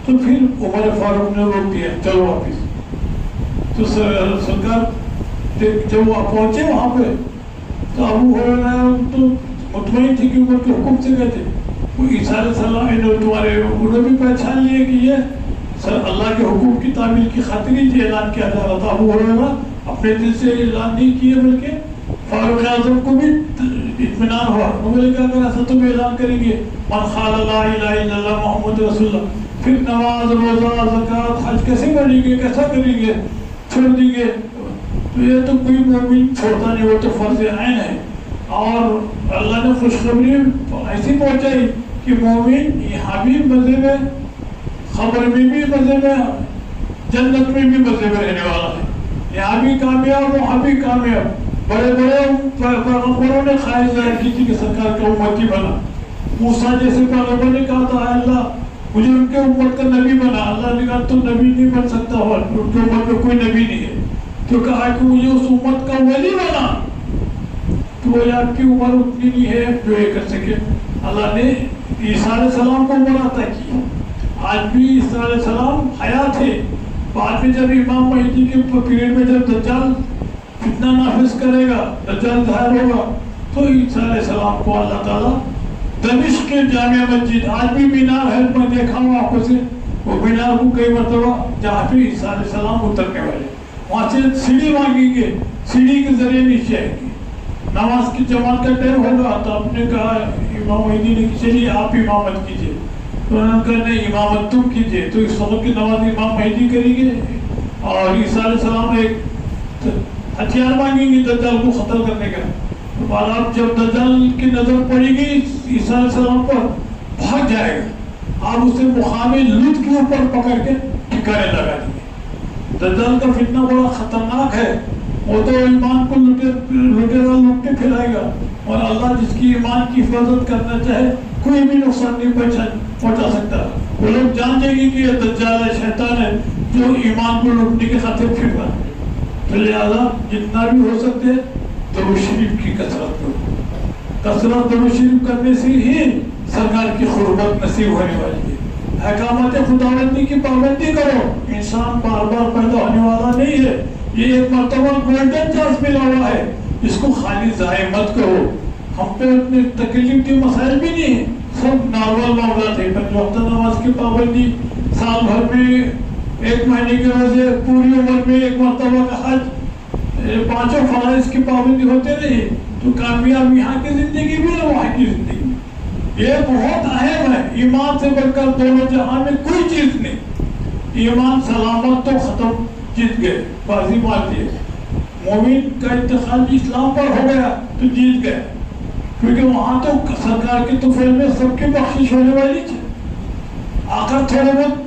تو پھر عمر فاروق نے روک دیا، چلو واپس. تو سرکار جب وہ پہنچے وہاں پہ تو ابو ہریرہ تو مطمئن تھے کہ عمر کے حکم سے گئے تھے. وہ عیسیٰ علیہ السلام انہوں نے بھی پہچان لیے کہ یہ اللہ کے حکم کی تعمیل کی خاطر ہی اعلان کیا جا رہا تھا. ابو ہریرہ اپنے دل سے اعلان نہیں کیے، بلکہ فاروق اعظم کو بھی اطمینان ہوا. انہوں نے کہا اگر ایسا تم اعلان کریں گے من قال لا الہ الا اللہ محمد رسول اللہ، پھر نماز، روزہ، زکوٰۃ، حج کیسے پڑھیں گے، کیسا کریں گے، چھوڑ دیں گے؟ تو یہ تو کوئی مومن چھوڑتا نہیں، وہ تو فرض عین ہے. اور اللہ نے خوشخبری ایسی پہنچائی کہ مومن یہاں بھی مزے میں، خبر میں بھی مزے میں، جنت میں بھی مزے میں رہنے والا ہے. یہاں بھی کامیاب، وہاں بھی کامیاب. بڑے بڑے پیغمبروں نے خواہش ظاہر کی تھی کہ سرکار کا امتی بنا. موسیٰ جیسے پیغمبر نے کہا تھا اللہ مجھے ان کے امت کا نبی بنا. اللہ نے کہا تو نبی نہیں بن سکتا، اور ان کے امت میں کوئی نبی نہیں ہے. تو کہا کہ مجھے اس امت کا ولی بنا. تو آپ کی عمر اتنی نہیں ہے جو یہ کر سکے. اللہ نے عیسیٰ علیہ السلام کو عمر عطا کی. آج بھی عیسیٰ علیہ السلام حیات ہے. بعد میں جب امام مہدی کے پیریڈ میں جب دجال فتنہ نافذ کرے گا، دجال ظاہر ہوگا، تو عیسیٰ علیہ السلام کو اللہ تعالیٰ دمشق کے جامع مسجد، آج بھی مینار ہے، میں دیکھا ہوں آنکھوں سے، وہ مینار کو کئی مرتبہ جہاں پہ عیسیٰ علیہ السلام اترنے والے، وہاں سے سیڑھی مانگیں گے، سیڑھی کے ذریعے نیچے آئیں گے. نماز کی جماعت کا ٹائم ہوگا تو آپ نے کہا امام مہدی نے کہ چلیے آپ امامت کیجیے. تو انہوں نے کہا نہیں امامت تم کیجیے. تو اس وقت کی نماز امام مہدی کریں گے اور عیسیٰ علیہ السلام ایک ہتھیار مانگیں گے دجال کو ختم کرنے کا. اور آپ جب دجال کی نظر پڑے گی عیسیٰ علیہ السلام پر بھاگ جائے گا، آپ اسے مقابل لط کے اوپر پکڑ کے ٹھکانے لگا دیں گے. دجال کا فتنہ بڑا خطرناک ہے. وہ تو ایمان کو لٹے پھرائے گا، اور اللہ جس کی ایمان کی حفاظت کرنا چاہے کوئی بھی نقصان نہیں پہنچا سکتا. وہ لوگ جان جائیں گے کہ یہ دجال ہے، شیطان ہے جو ایمان کو لوٹنے کے خاطر پھر رہا ہے. تو لہٰذا جتنا بھی ہو سکتے درود شریف کی کثرت کرو. کثرت درود شریف کرنے سے ہی سرکار کی قربت نصیب ہونے والی ہے. احکامات خداوندی کی پابندی کرو. انسان بار بار پیدا ہونے والا نہیں ہے. یہ ایک مرتبہ گولڈن چانس ملا ہوا ہے، اس کو خالی ضائع مت کرو. ہم پہ اتنے تکلیف کے مسائل بھی نہیں ہیں، سب نارمل معاملات ہیں. پنج وقت نماز کی پابندی، سال بھر میں ایک مہینے کے روزے، پوری عمر میں ایک مرتبہ کا حج، پانچوں فرائض کی پابندی ہوتے رہے تو کامیاب یہاں کی زندگی بھی اور وہاں کی زندگی. یہ بہت اہم ہے. ایمان سے بڑھ کر دونوں جہاں میں کوئی چیز نہیں. ایمان سلامت تو ختم، جیت گئے، بازی مار دیے. مومن کا انتقال اسلام پر ہو گیا تو جیت گئے، کیونکہ وہاں تو سرکار کے طفیل میں سب کی بخشش ہونے والی تھی. آخر تھوڑے بہت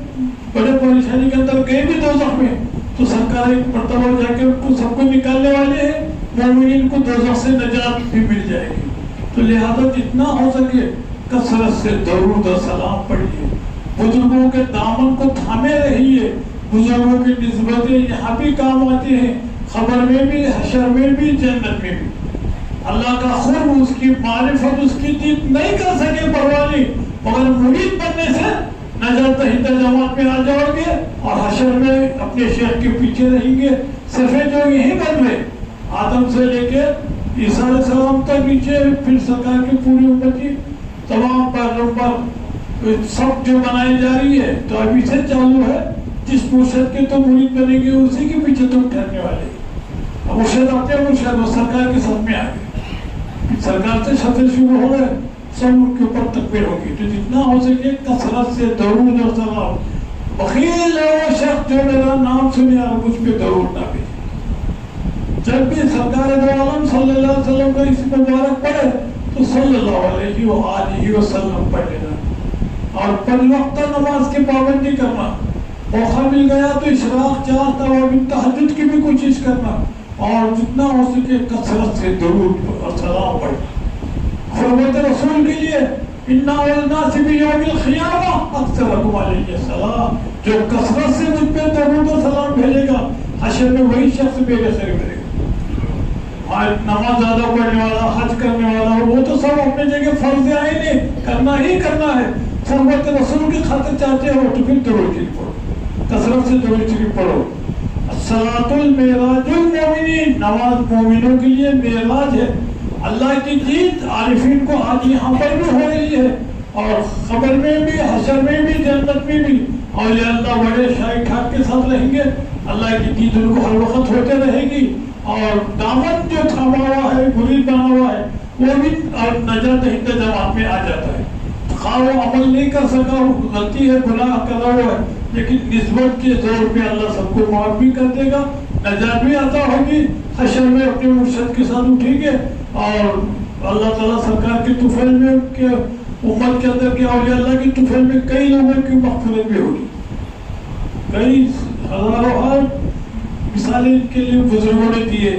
بڑے پریشانی کے اندر گئے بھی دوزخ میں تو سرکار ایک مرتبہ جا کے ان کو سب کو نکالنے والے ہیں. مومنین کو دوزخ سے نجات بھی مل جائے گی. تو لہذا جتنا ہو سکے کثرت سے درود و سلام پڑھیے. بزرگوں کے دامن کو تھامے رہیے. بزرگوں کی نسبتیں یہاں بھی کام آتی ہیں، خبر میں بھی، حشر میں بھی، جنت میں بھی. اللہ کا خون، اس کی معرفت، اس کی جیت نہیں کر سکے پرواہ نہیں، مگر مرید بننے سے نجات دہندہ جماعت میں آ جاؤ گے اور حشر میں اپنے شیخ کے پیچھے رہیں گے. صفحے جو یہی بن گئے، آدم سے لے کے عیسیٰ علیہ السلام تک نیچے، پھر سرکار کی پوری امتی تمام پیغمبر سب جو بنائی جا رہی ہے، تو ابھی سے چالو ہے. جس مرشد کے تو مرید بنے گی اسی کے پیچھے تم ٹھہرنے والے. اب مرشد آتے ہیں، مرشد وہ سرکار کے ساتھ میں آ گئے، سرکار سے شطر شروع ہو گئے، سب ان کے اوپر تکبیر ہوگی. تو جتنا ہو سکے کثرت سے درود و سلام. بخیل ہے وہ شخص جو میرا نام سنے اور مجھ پہ درود نہ بھیجے. جب بھی سرکار دو عالم صلی اللہ علیہ وسلم کا اس مبارک پڑھے تو صلی اللہ علیہ وآلہ وسلم پڑھ لینا. اور پنج وقتہ نماز کی پابندی کرنا. موقع مل گیا تو اشراق، چار توابین، تہجد کی بھی کوشش کرنا، اور جتنا ہو سکے کثرت سے درود اور سلام پڑھنا. حرمت رسول کے لیے اِنَّا وَالنَّاسِ بِيَوْمِ الْقِيَامَةِ أَكْثَرَكُمْ عَلَيَّ السَّلَامَ، جو کثرت سے مجھ پہ درود و سلام بھیجے گا حشر میں وہی شخص میرے قریب رہے گا. نماز زیادہ پڑھنے والا، حج کرنے والا، وہ تو سب اپنے جگہ فرض عین ہے، کرنا ہی کرنا ہے. حرمت رسول کی خاطر چاہتے ہو تو پھر درود شریف پڑھو، کثرت سے درود شریف پڑھو. الصلاۃ المعراج المومنین، نماز مومنوں کے لیے معراج ہے. اللہ کی جیت عارفین کو آج یہاں پر بھی ہو رہی ہے، اور قبر میں بھی، حشر میں بھی، جنت میں بھی. اولیاء اللہ بڑے شاہی ٹھاک کے ساتھ رہیں گے. اللہ کی جیت ان کو ہر وقت ہوتے رہے گی، اور دامن جو تھاما ہوا ہے، مرید بنا ہوا ہے، وہ بھی نجات دہندہ جماعت میں آ جاتا ہے. خواہ وہ عمل نہیں کر سکا، غلطی ہے، گناہ کرا ہوا ہے، لیکن نسبت کے زور پہ اللہ سب کو معاف بھی کر دے گا، نجات بھی عطا ہوگی. حشر میں اپنے مرشد کے ساتھ اٹھیں گے، اور اللہ تعالیٰ سرکار کی طفیل میں، کے امت کے اندر کے اولیاء اللہ کی طفیل میں کئی لوگوں کی مغفرت بھی ہوگی. کئی ہزاروں مثالیں ان کے لیے بزرگوں نے دیے،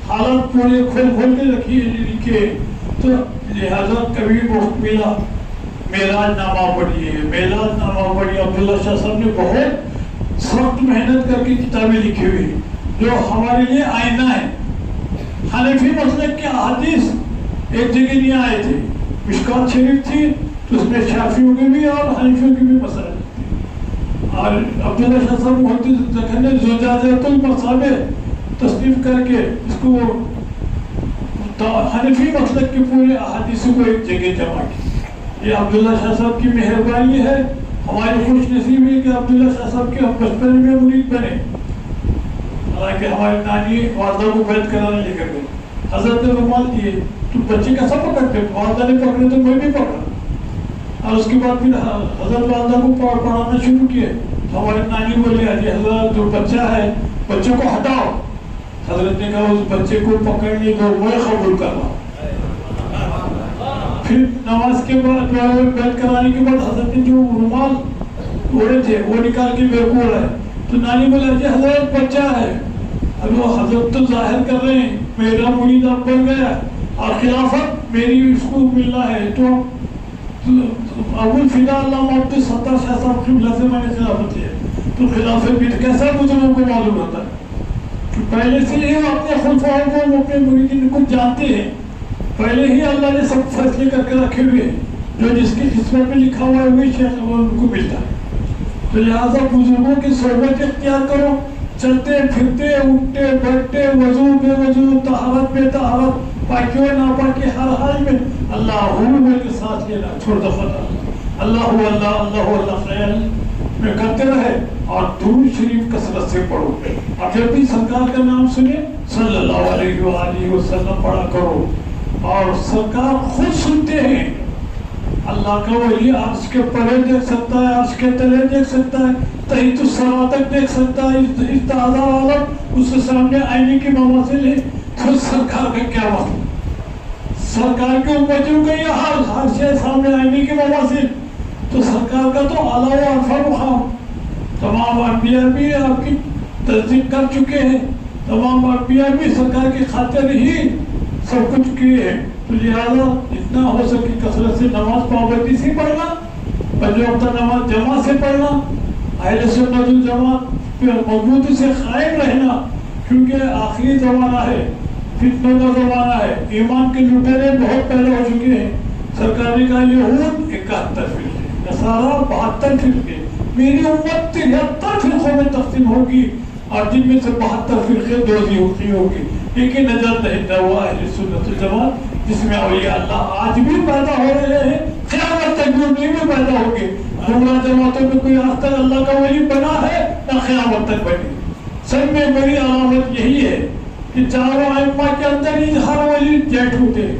حالات پورے کھول کے لکھے. تو لہذا کبھی وقت ملا معراج نامہ پڑھیے، معراج نامہ پڑھیے. عبداللہ شاہ صاحب نے بہت سخت محنت کر کے کتابیں لکھی ہوئی جو ہمارے لیے آئینہ ہے. حنفی مسلک کے احادیث ایک جگہ نہیں آئے تھے. مشکات شریف تھی تو اس میں شافعیوں کے بھی اور حنفیوں کے بھی مسائل تھے. اور عبداللہ شاہ صاحب محدث نے زجاجۃ المصابیح تصنیف کر کے اس کو حنفی مسلک کے پورے احادیث کو ایک جگہ جمع کی. یہ عبداللہ شاہ صاحب کی مہربانی ہے. ہماری خوش نصیبی کہ عبداللہ شاہ صاحب کے ہم بچپن میں مرید بنے. حالانکہ ہماری نانی والدہ کو بیعت کرانے لے کر گئے، حضرت نے رومال دیے تو بچے کیسا پکڑتے، والدہ نے پکڑے تو میں بھی پکڑا. اور اس کے بعد پھر حضرت والدہ کو پڑھانا شروع کیے. ہماری نانی بولے جی حضرت جو بچہ ہے بچوں کو ہٹاؤ. حضرت نے کہا اس بچے کو پکڑنے دو، میں قبول کر رہا ہوں. پھر نماز کے بعد بیعت کرانے کے بعد حضرت نے جو رومال اوڑے تھے وہ نکال کے میرے کو اوڑھائے. تو نانی بولا جی حضرت بچہ ہے. اب وہ حضرت تو ظاہر کر رہے ہیں میرا مرید اب بن گیا اور خلافت میری اس کو ملنا ہے. تو ابو الفدا اللہ محمد ستار شاہ صاحب قبلہ سے میں نے خلافت لیا. تو خلافت بھی کیسا بزرگوں کو معلوم ہوتا ہے کہ پہلے سے ہی اپنے خلفاؤں کو، اپنے مریدین کو جانتے ہیں. پہلے ہی اللہ نے سب فیصلے کر کے رکھے ہوئے ہیں، جو جس کی قسمت میں لکھا ہوا ہے وہی شیخ ان کو ملتا ہے. تو لہٰذا بزرگوں کی صحبت اختیار کرو. چلتے پھرتے، اٹھتے بیٹھتے، وضو بے وضو، طہارت بے طہارت، پاکی و ناپاکی، ہر حال میں اللہ کے ساتھ لینا چھوڑ دو. اللہ اللہ اللہ اللہ خیال میں کرتے رہے، اور درود شریف کثرت سے پڑھو. اور جب بھی سرکار کا نام سنے صلی اللہ علیہ وآلہ وسلم پڑھا کرو. اور سرکار خود سنتے ہیں. اللہ کا ولی عرش کے پرے دیکھ سکتا ہے، عرش کے تلے دیکھ سکتا ہے، تحت السما تک دیکھ سکتا ہے. اس تعالیٰ عالم اس کے سامنے آئینے کی مماثل ہے. تو سرکار کا کیا مطلب؟ سرکار کے امتیوں کا یہ حال، ہر شے سامنے آئینے کی مماثل. تو سرکار کا تو اعلیٰ و عرفہ مقام. تمام انبیاء بھی آپ کی تصدیق کر چکے ہیں، تمام انبیاء بھی سرکار کی خاطر ہی سب کچھ کیے ہیں. تو لہٰذا اتنا ہو سکے کثرت سے نماز پابندی سے پڑھنا، پنج وقتہ نماز جماعت سے پڑھنا، اہل سنت والجماعت پہ مضبوطی سے قائم رہنا. کیونکہ آخری زمانہ ہے، فتنوں کا زمانہ ہے. ایمان کے لٹیرے بہت پہلے ہو چکے ہیں. سرکار نے کہا یہود 71 فرقے، نصارہ 72 فرقے، میری امت 73 فرقوں میں تقسیم ہوگی. اور جن میں سے 72 فرقے دوزی ہوگی. ایک ہی نجات دہندہ وہ اہل سنت الجماعت جس میں اولیاء اللہ آج بھی پیدا ہو رہے ہیں, قیامت تک بھی انہیں بھی پیدا ہوں گے. گمراہ جماعتوں میں کوئی آج تک اللہ کا ولی بنا ہے نہ قیامت تک بنے. سب میں بڑی علامت یہی ہے کہ چاروں ائمہ کے اندر ہی ہر ولی جیٹ ہوتے ہیں,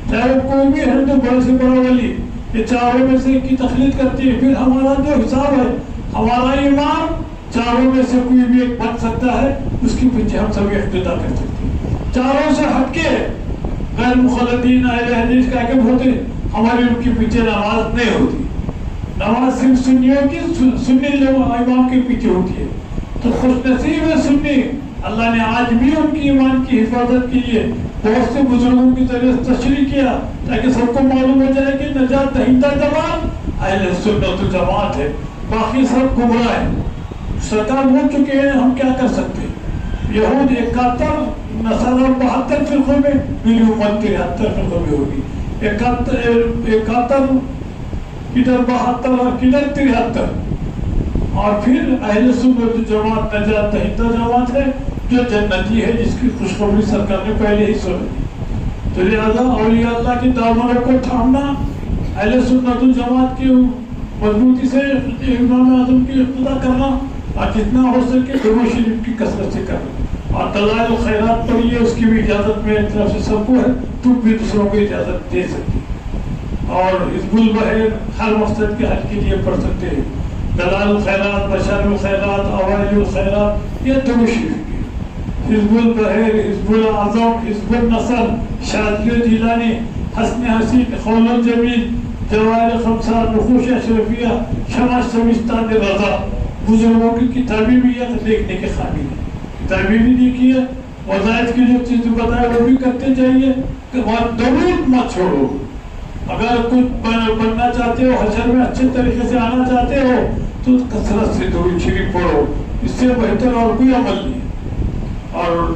چاہے وہ کوئی بھی ہے تو بڑے سے بڑا ولی, یہ چاروں میں سے ایک کی تخلیق کرتی ہے. پھر ہمارا جو حساب ہے, ہمارا ایمان چاروں میں سے کوئی بھی ایک بن سکتا ہے, اس کے پیچھے ہم سب اقتدا کر سکتے ہیں. چاروں سے ہٹ کے غیر مخلدین اہل حدیث کا کہ ہوتے ہماری ان کے پیچھے نماز نہیں ہوتی. نماز صرف سنیوں کی سنی لوگ امام کے پیچھے ہوتی ہے. تو خوش نصیب ہے سنی, اللہ نے آج بھی ان کی ایمان کی حفاظت کے لیے بہت سے بزرگوں کی ذریعے تشریح کیا تاکہ سب کو معلوم ہو جائے کہ نجات دہندہ جماعت اہل سنت الجماعت ہے, باقی سب گمراہ ہیں. سرکار بول چکے ہیں, ہم کیا کر سکتے ہیں. یہود 71, نصارہ 72 فرقوں میں, میری امت 73 فرقوں میں ہوگی. 71 کدھر 72 اور کدھر 73. اور پھر اہل سنت جماعت نجات دہندہ جماعت ہے جو جنتی ہے, جس کی خوشخبری سرکار نے پہلے ہی سنی. تو لہذا اولیاء اللہ کی دامنوں کو تھامنا, اہل سنت الجماعت کی مضبوطی سے امام اعظم کی اقتدا کرنا, اور جتنا ہو سکے درود شریف کی کثرت سے کرنا, اور دلائل الخیرات پڑھیے, اس کی بھی اجازت میری طرف سے سب کو ہے, تم بھی دوسروں کو اجازت دے سکتے. اور حزب البحر ہر مقصد کے حل کے لیے پڑھ سکتے ہیں. دلائل الخیرات, بشار الخیرات, اوائل الخیرات, یہ درود شریف کی. حزب البحر, حزب الاعظم, حزب النصر, شاذلی جیلانی, حسن حسین, قول الجمیل, جواہر خمسہ, نقوش اشرفیہ, شمع سمستان رضا, بزرگوں کی کتابیں بھی یہ دیکھنے کے قابل ہیں. کتابیں بھی دیکھی ہے, وظائف کی جو چیز بتائے وہ بھی کرتے جائیے. درود مت چھوڑو. اگر کچھ بننا چاہتے ہو, حشر میں اچھے طریقے سے آنا چاہتے ہو, تو کثرت سے درود شریف پڑھو, اس سے بہتر اور کوئی عمل نہیں. اور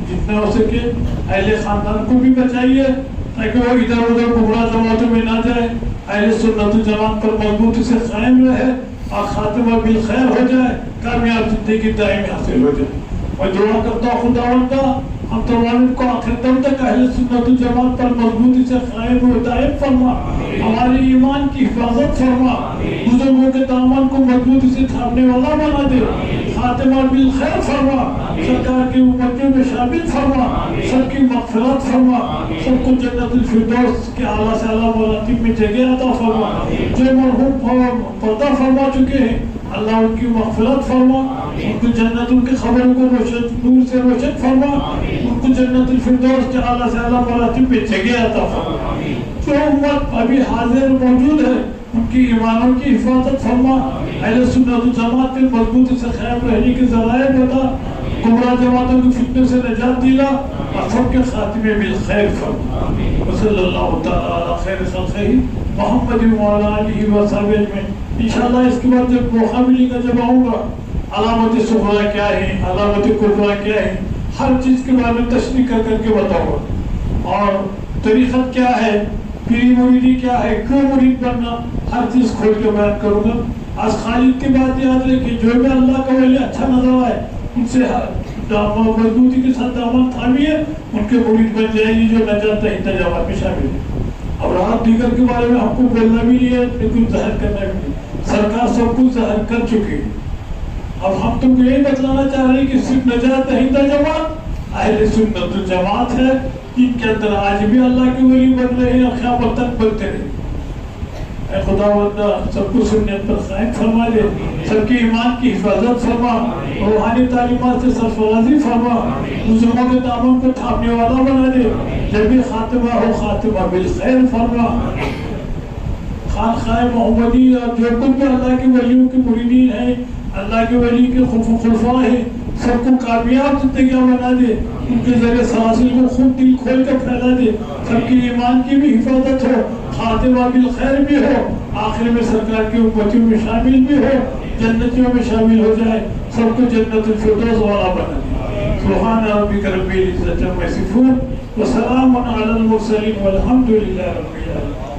جتنا ہو سکے اہل خاندان کو بھی بچائیے تاکہ وہ ادھر ادھر گمراہ جماعتوں میں نہ جائے, اہل سنت جماعت پر مضبوطی سے قائم رہے اور خاتمہ بالخیر ہو جائے, کامیاب زندگی دائمی حاصل ہو جائے. میں دعا کرتا ہوں خداوند ہم تمام کو آخر دم تک اہل سنت جماعت پر مضبوطی سے قائم و دائم فرما, ہماری ایمان کی حفاظت فرما, بزرگوں کے دامن کو مضبوطی سے تھامنے والا بنا دے, خاتمہ بالخیر فرما, سرکار کی امتوں میں شامل فرما, سب کی مغفرت فرما, سب کو جنت الفردوس کے اعلیٰ سے اعلیٰ مراتب میں جگہ عطا فرما. جو مرحوم پردہ فرما چکے ہیں اللہ ان کی مغفرت فرما, ان کو جنت, ان کے خبروں کو نور سے روشن فرما, ان کو جنت الفردوس کے اعلیٰ سے اعلیٰ مراتب پہ جگہ عطا فرما. جو امت ابھی حاضر موجود ہے ان کی ایمانوں کی حفاظت فرما, اہل سنت جماعت پہ مضبوطی سے قائم رہنے کے ذرائع بتا, گمراہ جماعتوں کی فتنے سے نجات دلا, اور سب کے خاتمے بالخیر فرما. وصلی اللہ تعالی علی خیر خلقہ محمد وعلی آلہ وصحبہ اجمعین. انشاءاللہ اس کے بعد جب موقع ملے گا, جب آؤں گا, علامت صغریٰ کیا ہے, علامت کبریٰ کیا ہے, ہر چیز کے بارے میں تشریح کر کے بتاؤں گا, اور طریقت کیا ہے, پیری مریدی کیا ہے, کیوں مرید بننا, ہر چیز کھول کے بیان کروں گا. آج خالد کی بات یاد رکھیں, جو بھی اللہ کا ولی اچھا نظر آئے ان سے مضبوطی کے ساتھ دامن تھامیے, ان کے مرید بن جائے گی جو نجات دہندہ جماعت میں شامل ہے. اور رات دیگر کے بارے میں ہم کو بولنا بھی نہیں ہے, لیکن ظاہر کرنا بھی نہیں. سرکار سب کچھ ظاہر کر چکی ہے. اب ہم تم کو یہی بتلانا چاہ رہے ہیں کہ صرف نجات دہندہ جماعت اہل سنت جماعت ہے, جن کے اندر آج بھی اللہ کے ولی بن رہے ہیں اور قیامت تک بنتے رہے. اے خداوند سب کو سنت پر قائم فرما دے, سب کی ایمان کی حفاظت فرما, روحانی تعلیمات سے سرفرازی فرما, بزرگوں کے دامن کو تھامنے والا بنا دے, جب بھی خاتمہ ہو خاتمہ بالخیر فرما. خانقاہ محمدی اور جو کچھ بھی اللہ کے ولیوں کے مریدین ہیں, اللہ کے ولی کے خلفاء ہیں, سب کو کامیاب زندگیاں بنا دے, ان کے ذریعے سلاسل کو خوب دل کھول کر پھیلا دے, سب کی ایمان کی بھی حفاظت ہو, خاتمہ بالخیر بھی ہو, آخر میں سرکار کی امتیوں میں شامل بھی ہو, جنتیوں میں شامل ہو جائے, سب کو جنت الفردوس والا بنا دے. سبحان ربک رب العزت عما یصفون وسلام علی المرسلین والحمد للہ رب العالمین.